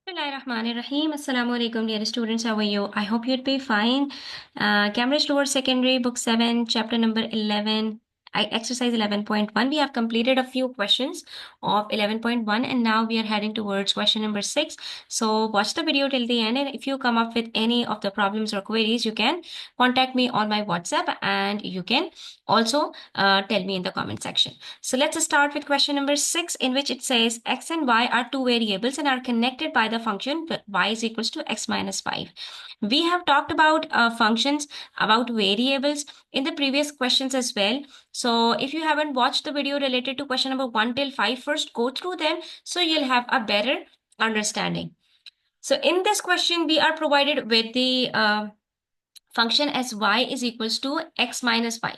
Bismillahirrahmanirrahim. Assalamu alaikum, dear students. How are you? I hope you'd be fine. Cambridge Lower Secondary, Book 7, Chapter number 11, Exercise 11.1. We have completed a few questions of 11.1 and now we are heading towards question number 6. So watch the video till the end, and if you come up with any of the problems or queries, you can contact me on my WhatsApp and you can also tell me in the comment section. So let's start with question number 6, in which it says x and y are two variables and are connected by the function y is equals to x minus 5. We have talked about functions, about variables in the previous questions as well. So if you haven't watched the video related to question number 1 till 5, first go through them so you'll have a better understanding. So in this question, we are provided with the function as y is equals to x minus 5.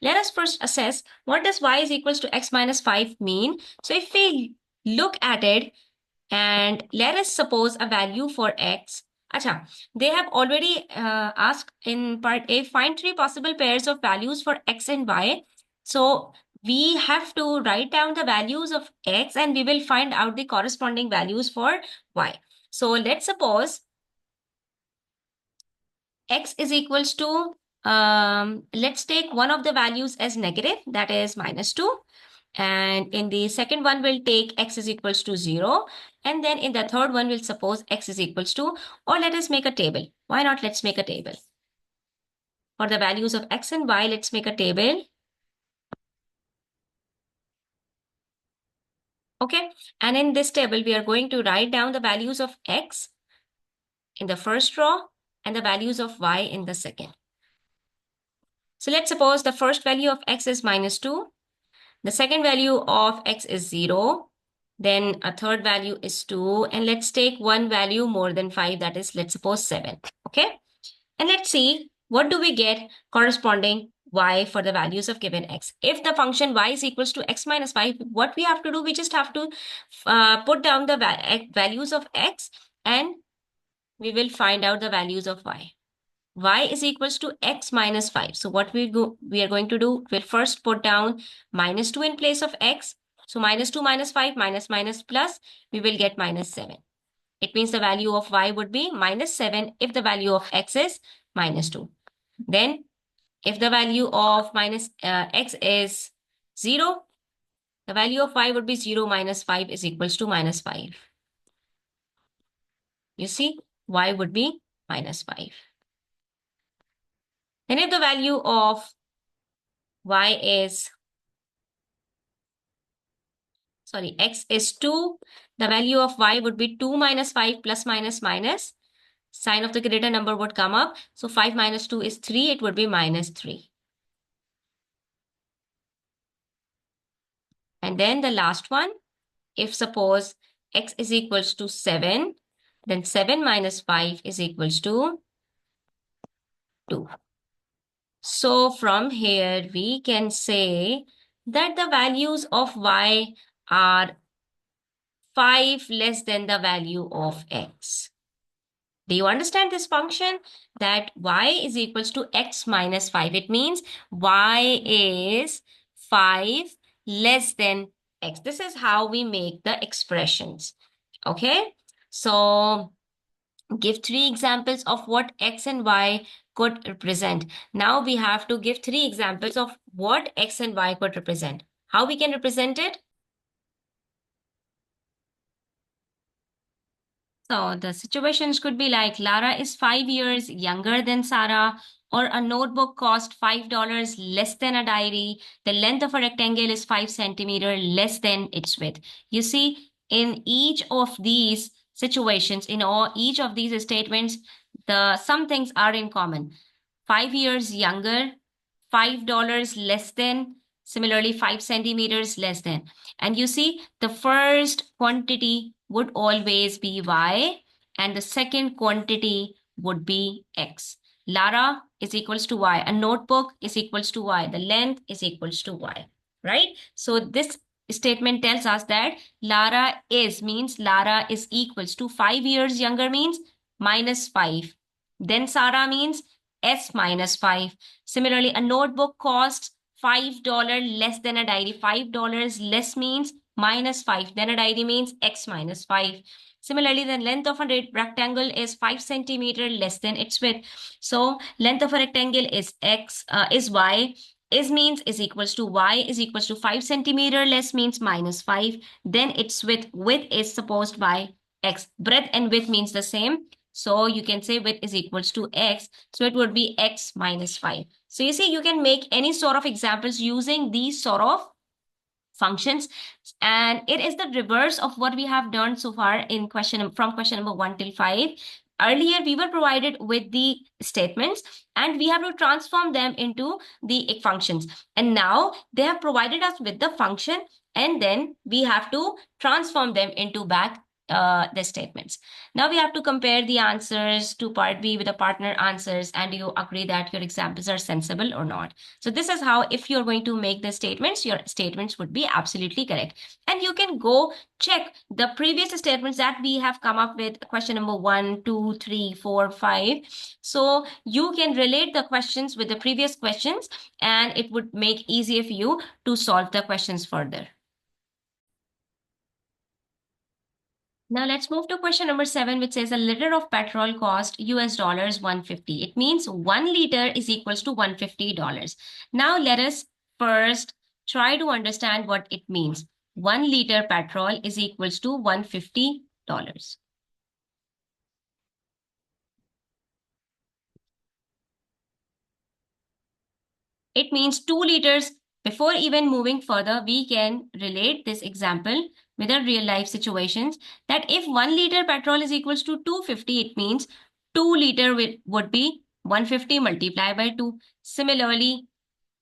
Let us first assess what does y is equals to x minus 5 mean. So if we look at it and let us suppose a value for x. Acha, they have already asked in part A, find three possible pairs of values for x and y. So we have to write down the values of x and we will find out the corresponding values for y. So let's suppose x is equals to, let's take one of the values as negative, that is -2. And in the second one, we'll take x is equals to 0. And then in the third one, we'll suppose x is equals to, or let us make a table. Why not? Let's make a table. For the values of x and y, let's make a table. Okay. And in this table, we are going to write down the values of x in the first row and the values of y in the second. So let's suppose the first value of x is -2. The second value of x is 0. Then a third value is 2. And let's take one value more than 5. That is, let's suppose 7. Okay. And let's see what do we get corresponding y for the values of given x. If the function y is equals to x minus 5, what we have to do, we just have to put down the values of x and we will find out the values of y. Y is equals to x minus 5. So what we are going to do, we'll first put down -2 in place of x. So -2 minus 5 minus plus, we will get -7. It means the value of y would be -7 if the value of x is -2. Then if the value of x is 0, the value of y would be 0 minus 5 is equals to -5. You see, y would be -5. Then if the value of y is, x is 2, the value of y would be 2 minus 5 plus minus. Sign of the greater number would come up. So 5 minus 2 is 3. It would be -3. And then the last one, if suppose x is equals to 7, then 7 minus 5 is equals to 2. So from here, we can say that the values of y are 5 less than the value of x. Do you understand this function? That y is equals to x minus 5. It means y is 5 less than x. This is how we make the expressions. Okay. So give 3 examples of what x and y could represent. Now we have to give 3 examples of what x and y could represent. How we can represent it? So the situations could be like Lara is 5 years younger than Sarah, or a notebook cost $5 less than a diary. The length of a rectangle is 5 centimeter less than its width. You see, in each of these situations, in each of these statements, some things are in common. 5 years younger, $5 less than, similarly 5 centimeters less than. And you see, the first quantity would always be y and the second quantity would be x. Lara is equals to y. A notebook is equals to y. The length is equals to y, right? So this statement tells us that Lara is means Lara is equals to 5 years younger means -5. Then Sarah means s minus 5. Similarly, a notebook costs $5 less than a diary. $5 less means minus 5. Then a diagonal means x minus 5. Similarly, the length of a rectangle is 5 centimeter less than its width. So length of a rectangle is is y. Is means is equals to y is equals to 5 centimeter less means minus 5. Then its width is supposed by x. Breadth and width means the same. So you can say width is equals to x. So it would be x minus 5. So you see, you can make any sort of examples using these sort of functions, and it is the reverse of what we have done so far in from question number 1 till 5. Earlier we were provided with the statements and we have to transform them into the functions, and now they have provided us with the function and then we have to transform them into back the statements. Now we have to compare the answers to part B with the partner answers, and you agree that your examples are sensible or not. So this is how, if you're going to make the statements, your statements would be absolutely correct. And you can go check the previous statements that we have come up with, question number 1, 2, 3, 4, 5. So you can relate the questions with the previous questions and it would make easier for you to solve the questions further. Now let's move to question number 7, which says a liter of petrol cost US dollars 150. It means 1 liter is equals to $150. Now let us first try to understand what it means. 1 liter petrol is equals to $150. It means 2 liters. Before even moving further, we can relate this example with our real life situations, that if 1 liter petrol is equals to 250, it means 2 liter would be 150 multiplied by 2. Similarly,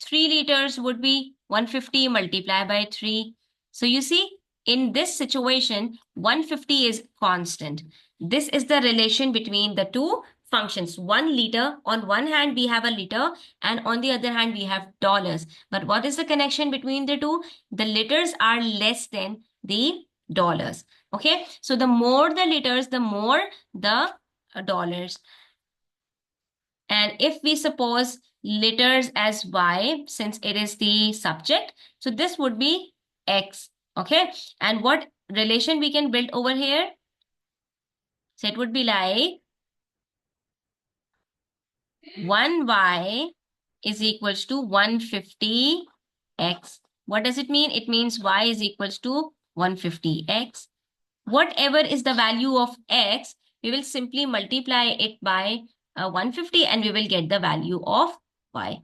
3 liters would be 150 multiplied by 3. So you see, in this situation, 150 is constant. This is the relation between the two functions. 1 liter, on one hand we have a liter and on the other hand we have dollars. But what is the connection between the two? The liters are less than the dollars. Okay, so the more the liters, the more the dollars. And if we suppose liters as y, since it is the subject, so this would be x. Okay, and what relation we can build over here? So it would be like 1y is equals to 150x. What does it mean? It means y is equals to 150x. Whatever is the value of x, we will simply multiply it by 150 and we will get the value of y.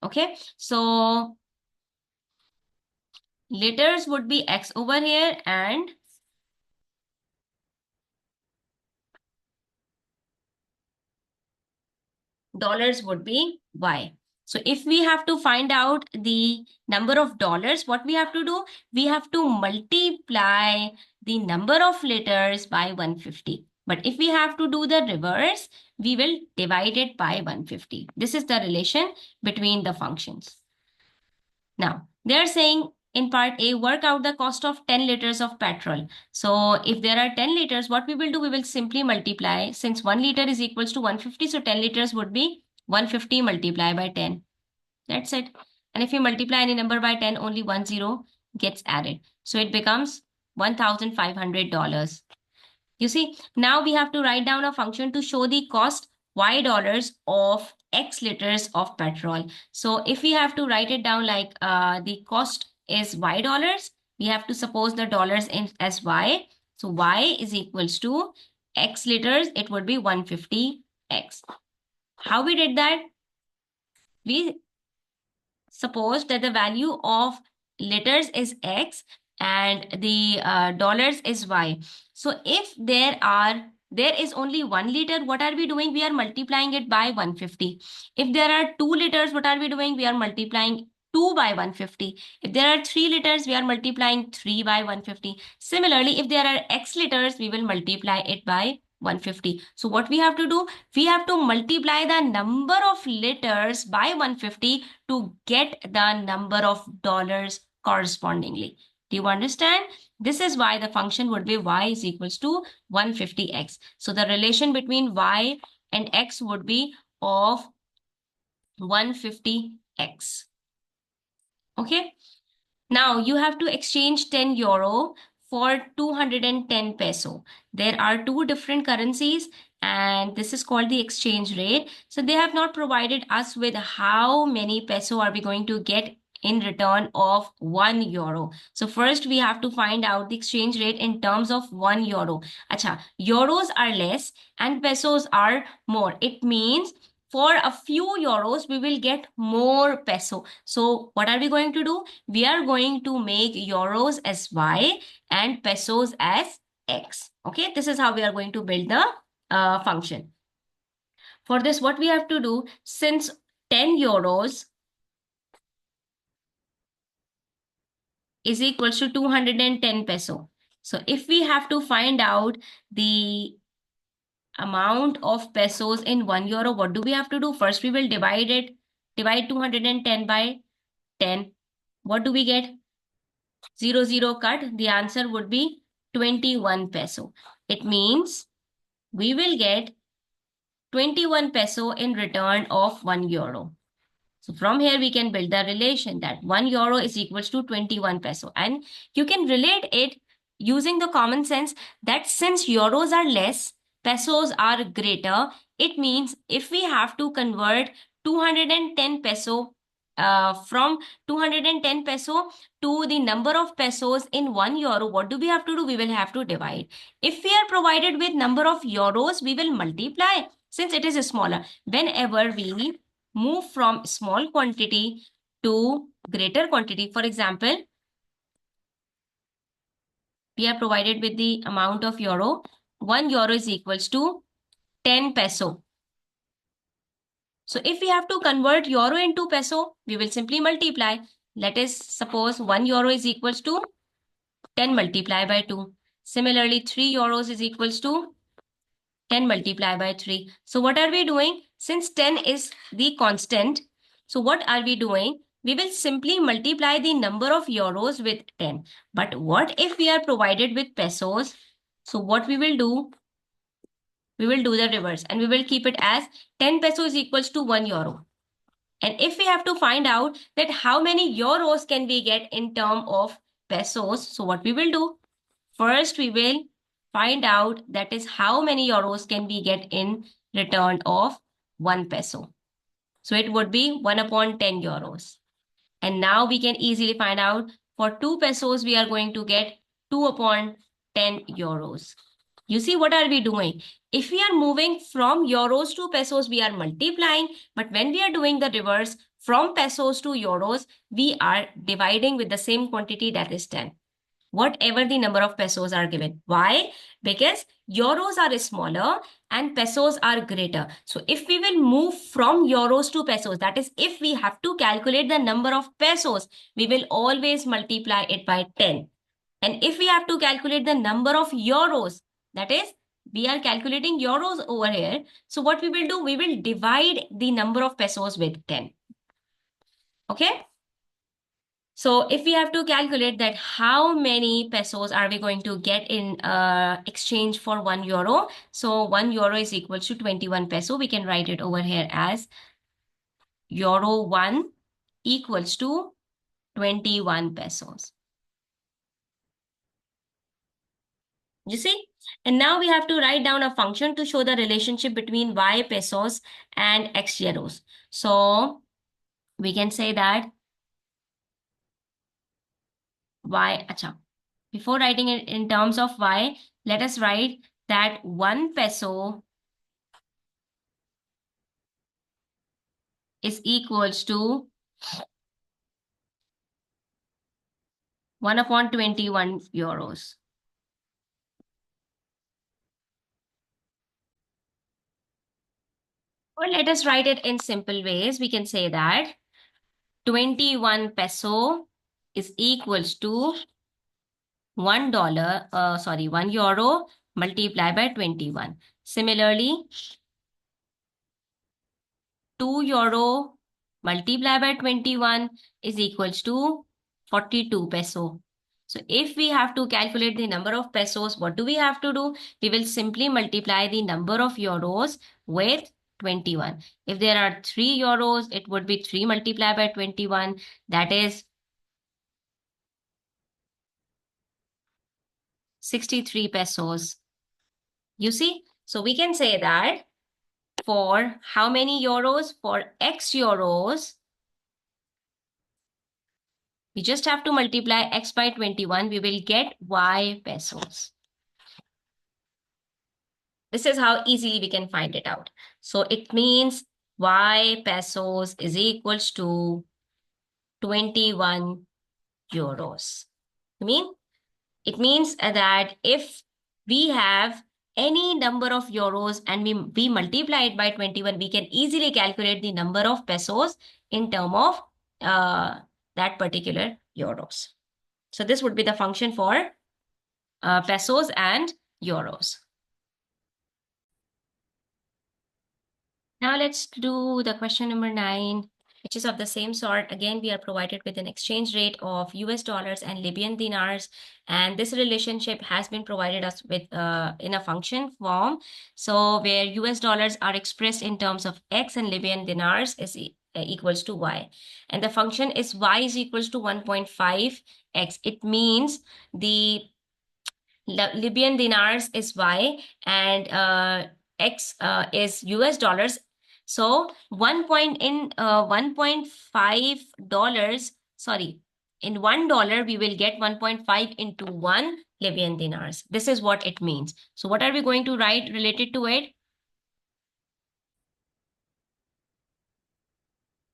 Okay, so liters would be x over here and dollars would be y. So if we have to find out the number of dollars, what we have to do? We have to multiply the number of liters by 150. But if we have to do the reverse, we will divide it by 150. This is the relation between the functions. Now, they're saying in part A, work out the cost of 10 liters of petrol. So if there are 10 liters, what we will do, we will simply multiply. Since 1 liter is equals to 150, so 10 liters would be 150 multiplied by 10. That's it. And if you multiply any number by 10, only 10 gets added. So it becomes $1,500. You see, now we have to write down a function to show the cost y dollars of x liters of petrol. So if we have to write it down like the cost is y dollars, we have to suppose the dollars in as y. So y is equals to x liters, it would be 150x. How we did that? We suppose that the value of liters is x and the dollars is y. So if there is only 1 liter, what are we doing? We are multiplying it by 150. If there are 2 liters, what are we doing? We are multiplying 2 by 150. If there are 3 liters, we are multiplying 3 by 150. Similarly, if there are x liters, we will multiply it by 150. So what we have to do? We have to multiply the number of liters by 150 to get the number of dollars correspondingly. Do you understand? This is why the function would be y is equals to 150x. So the relation between y and x would be of 150x. Okay. Now you have to exchange 10 euro for 210 peso. There are two different currencies and this is called the exchange rate. So they have not provided us with how many peso are we going to get in return of 1 euro. So first we have to find out the exchange rate in terms of 1 euro. Acha, euros are less and pesos are more. It means for a few euros we will get more peso. So what are we going to do? We are going to make euros as y and pesos as x. Okay, this is how we are going to build the function. For this, what we have to do, since 10 euros is equals to 210 peso. So if we have to find out the amount of pesos in 1 euro, what do we have to do? First, we will divide 210 by 10. What do we get? 0, 0 cut. The answer would be 21 peso. It means we will get 21 peso in return of 1 euro. So from here, we can build the relation that 1 euro is equals to 21 peso. And you can relate it using the common sense that since euros are less, pesos are greater. It means if we have to convert 210 peso from 210 peso to the number of pesos in 1 euro, what do we have to do? We will have to divide. If we are provided with number of euros, we will multiply since it is smaller. Whenever we move from small quantity to greater quantity. For example, we are provided with the amount of euro. 1 euro is equals to 10 peso. So if we have to convert euro into peso, we will simply multiply. Let us suppose 1 euro is equals to 10 multiplied by 2. Similarly, 3 euros is equals to 10 multiplied by 3. So what are we doing? Since 10 is the constant, so what are we doing? We will simply multiply the number of euros with 10. But what if we are provided with pesos? So what we will do? We will do the reverse and we will keep it as 10 peso is equals to 1 euro. And if we have to find out that how many euros can we get in term of pesos, so what we will do? First, we will find out that is how many euros can we get in return of 1 peso. So it would be 1 upon 10 euros. And now we can easily find out for 2 pesos, we are going to get 2 upon 10 euros. You see, what are we doing? If we are moving from euros to pesos, we are multiplying. But when we are doing the reverse, from pesos to euros, we are dividing with the same quantity, that is 10. Whatever the number of pesos are given. Why? Because euros are smaller and pesos are greater. So if we will move from euros to pesos, that is, if we have to calculate the number of pesos, we will always multiply it by 10. And if we have to calculate the number of euros, that is, we are calculating euros over here. So what we will do, we will divide the number of pesos with 10. Okay? So if we have to calculate that how many pesos are we going to get in exchange for 1 euro? So 1 euro is equal to 21 peso. We can write it over here as euro 1 equals to 21 pesos. You see? And now we have to write down a function to show the relationship between y pesos and x euros. So we can say that y, acha. Before writing it in terms of y, let us write that 1 peso is equals to 1 upon 21 euros. Or let us write it in simple ways. We can say that 21 peso is equals to $1, 1 euro multiplied by 21. Similarly, 2 euro multiplied by 21 is equals to 42 peso. So if we have to calculate the number of pesos, what do we have to do? We will simply multiply the number of euros with 21. If there are 3 euros, it would be 3 multiplied by 21. That is 63 pesos. You see? So we can say that for how many euros? For X euros, we just have to multiply X by 21. We will get Y pesos. This is how easily we can find it out. So it means Y pesos is equals to 21 euros. It means that if we have any number of euros and we multiply it by 21, we can easily calculate the number of pesos in term of that particular euros. So this would be the function for pesos and euros. Now let's do the question number 9, which is of the same sort. Again, we are provided with an exchange rate of US dollars and Libyan dinars. And this relationship has been provided us with in a function form. So where US dollars are expressed in terms of X and Libyan dinars is equals to Y. And the function is Y is equals to 1.5X. It means the Libyan dinars is Y and X is US dollars. So 1.5 dollars, sorry, in $1 we will get 1.5 into 1 Libyan dinars. This is what it means. So what are we going to write related to it?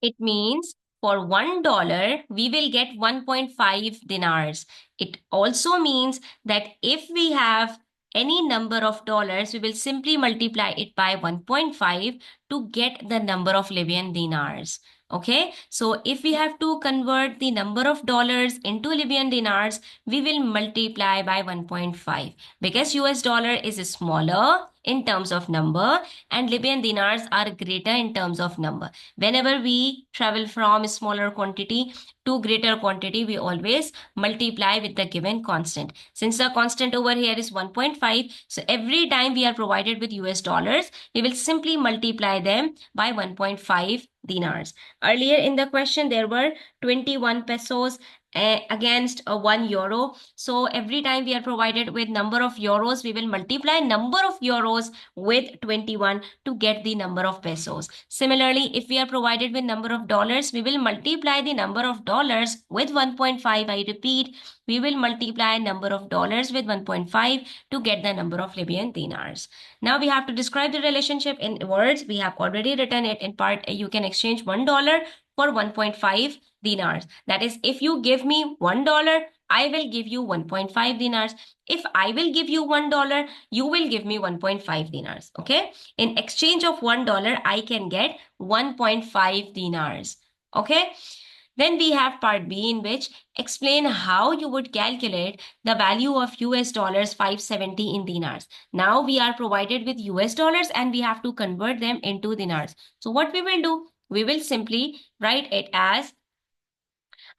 It means for $1, we will get 1.5 dinars. It also means that if we have any number of dollars, we will simply multiply it by 1.5 to get the number of Libyan dinars. Okay, so if we have to convert the number of dollars into Libyan dinars, we will multiply by 1.5 because US dollar is smaller in terms of number and Libyan dinars are greater in terms of number. Whenever we travel from smaller quantity to greater quantity, we always multiply with the given constant. Since the constant over here is 1.5, so every time we are provided with US dollars, we will simply multiply them by 1.5 dinars. Earlier in the question, there were 21 pesos against 1 euro. So every time we are provided with number of euros, we will multiply number of euros with 21 to get the number of pesos. Similarly, if we are provided with number of dollars, we will multiply the number of dollars with 1.5. I repeat, we will multiply number of dollars with 1.5 to get the number of Libyan dinars. Now we have to describe the relationship in words. We have already written it in part. You can exchange $1 for 1.5 dinars. That is, if you give me $1, I will give you 1.5 dinars. If I will give you $1, you will give me 1.5 dinars. Okay. In exchange of $1, I can get 1.5 dinars. Okay. Then we have part B, in which explain how you would calculate the value of US dollars 570 in dinars. Now we are provided with US dollars and we have to convert them into dinars. So what we will do, we will simply write it as,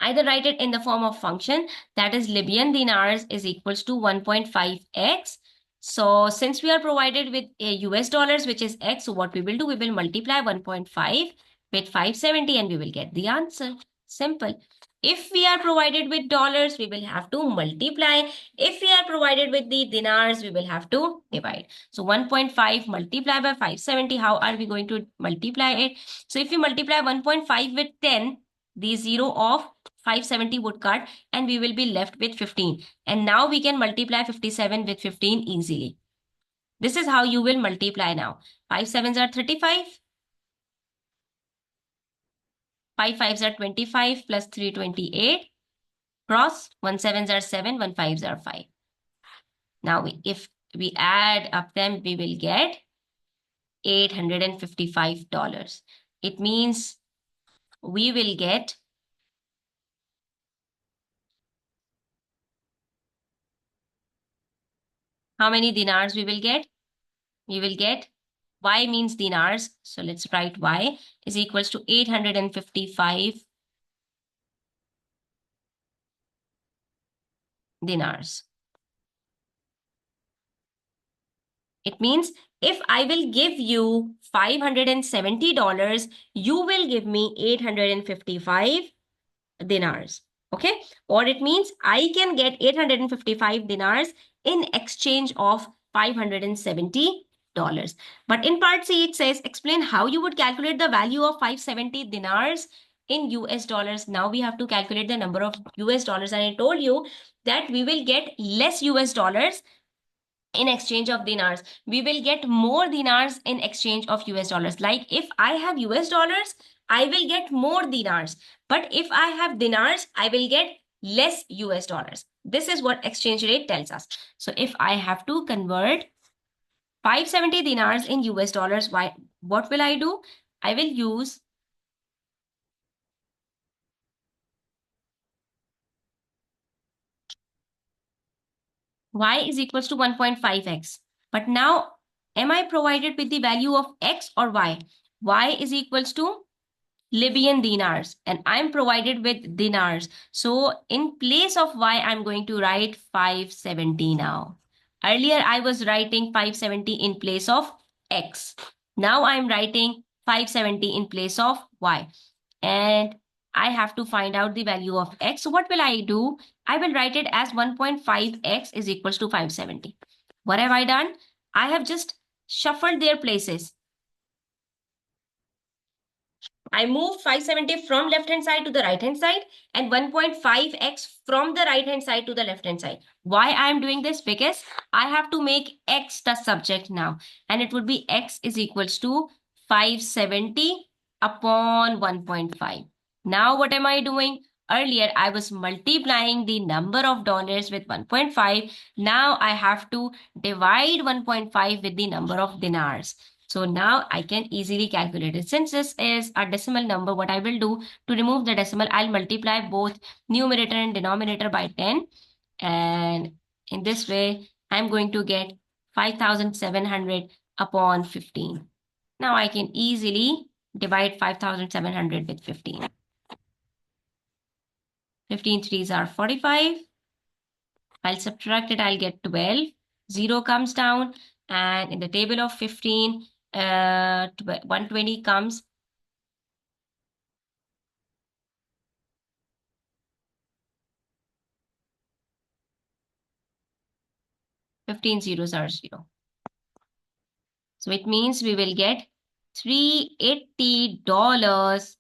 either write it in the form of function, that is Libyan dinars is equals to 1.5x. So since we are provided with a US dollars, which is x, so what we will do, we will multiply 1.5 with 570 and we will get the answer. Simple. If we are provided with dollars, we will have to multiply. If we are provided with the dinars, we will have to divide. So 1.5 multiply by 570, how are we going to multiply it? So if we multiply 1.5 with 10, the 0 of 570 would cut and we will be left with 15. And now we can multiply 57 with 15 easily. This is how you will multiply now. 5 sevens are 35. 5 fives are 25 plus 3 28. Cross 1 sevens are 7, 1 fives are 5. Now if we add up them, we will get $855. It means we will get how many dinars we will get? We will get Y means dinars. So let's write Y is equals to 855 dinars. It means if I will give you $570, you will give me 855 dinars. Okay. Or it means I can get 855 dinars in exchange of $570. But in part C, it says, explain how you would calculate the value of 570 dinars in US dollars. Now we have to calculate the number of US dollars. And I told you that we will get less US dollars in exchange of dinars. We will get more dinars in exchange of US dollars. Like if I have US dollars, I will get more dinars. But if I have dinars, I will get less US dollars. This is what exchange rate tells us. So if I have to convert 570 dinars in US dollars, what will I do? I will use y is equals to 1.5x. But now, am I provided with the value of x or y? Y is equals to Libyan dinars, and I'm provided with dinars. So in place of y, I'm going to write 570 now. Earlier, I was writing 570 in place of x. Now I'm writing 570 in place of y. And I have to find out the value of x. So what will I do? I will write it as 1.5x is equals to 570. What have I done? I have just shuffled their places. I moved 570 from left hand side to the right hand side and 1.5x from the right hand side to the left hand side. Why I am doing this? Because I have to make x the subject now, and it would be x is equals to 570 upon 1.5. Now what am I doing? Earlier I was multiplying the number of dollars with 1.5. Now I have to divide 1.5 with the number of dinars. So now I can easily calculate it. Since this is a decimal number, what I will do to remove the decimal, I'll multiply both numerator and denominator by 10. And in this way, I'm going to get 5,700 upon 15. Now I can easily divide 5,700 with 15. 15 threes are 45. I'll subtract it, I'll get 12. 0 comes down, and in the table of 15, 120 comes. Fifteen zeros are 0. So it means we will get $380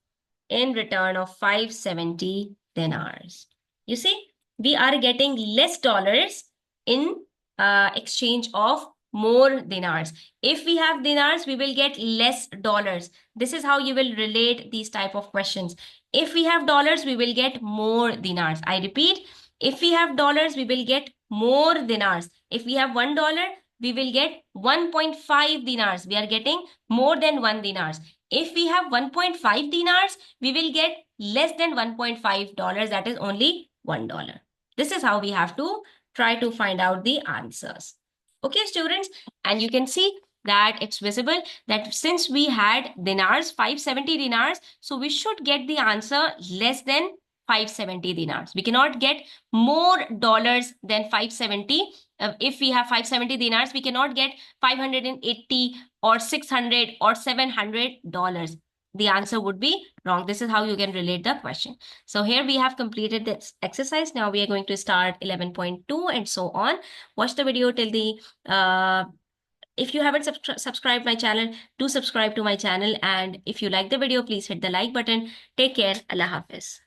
in return of 570 dinars. You see, we are getting less dollars in exchange of more dinars. If we have dinars, we will get less dollars. This is how you will relate these type of questions. If we have dollars, we will get more dinars. I repeat, if we have dollars, we will get more dinars. If we have $1, we will get 1.5 dinars. We are getting more than 1 dinars. If we have 1.5 dinars, we will get less than $1.5. That is only $1. This is how we have to try to find out the answers. Okay, students, and you can see that it's visible that since we had dinars, 570 dinars, so we should get the answer less than 570 dinars. We cannot get more dollars than 570. If we have 570 dinars, we cannot get 580 or 600 or $700. The answer would be wrong. This is how you can relate the question. So here we have completed this exercise. Now we are going to start 11.2 and so on. Watch the video till the if you haven't subscribed my channel, do subscribe to my channel. And if you like the video, please hit the like button. Take care. Allah Hafiz.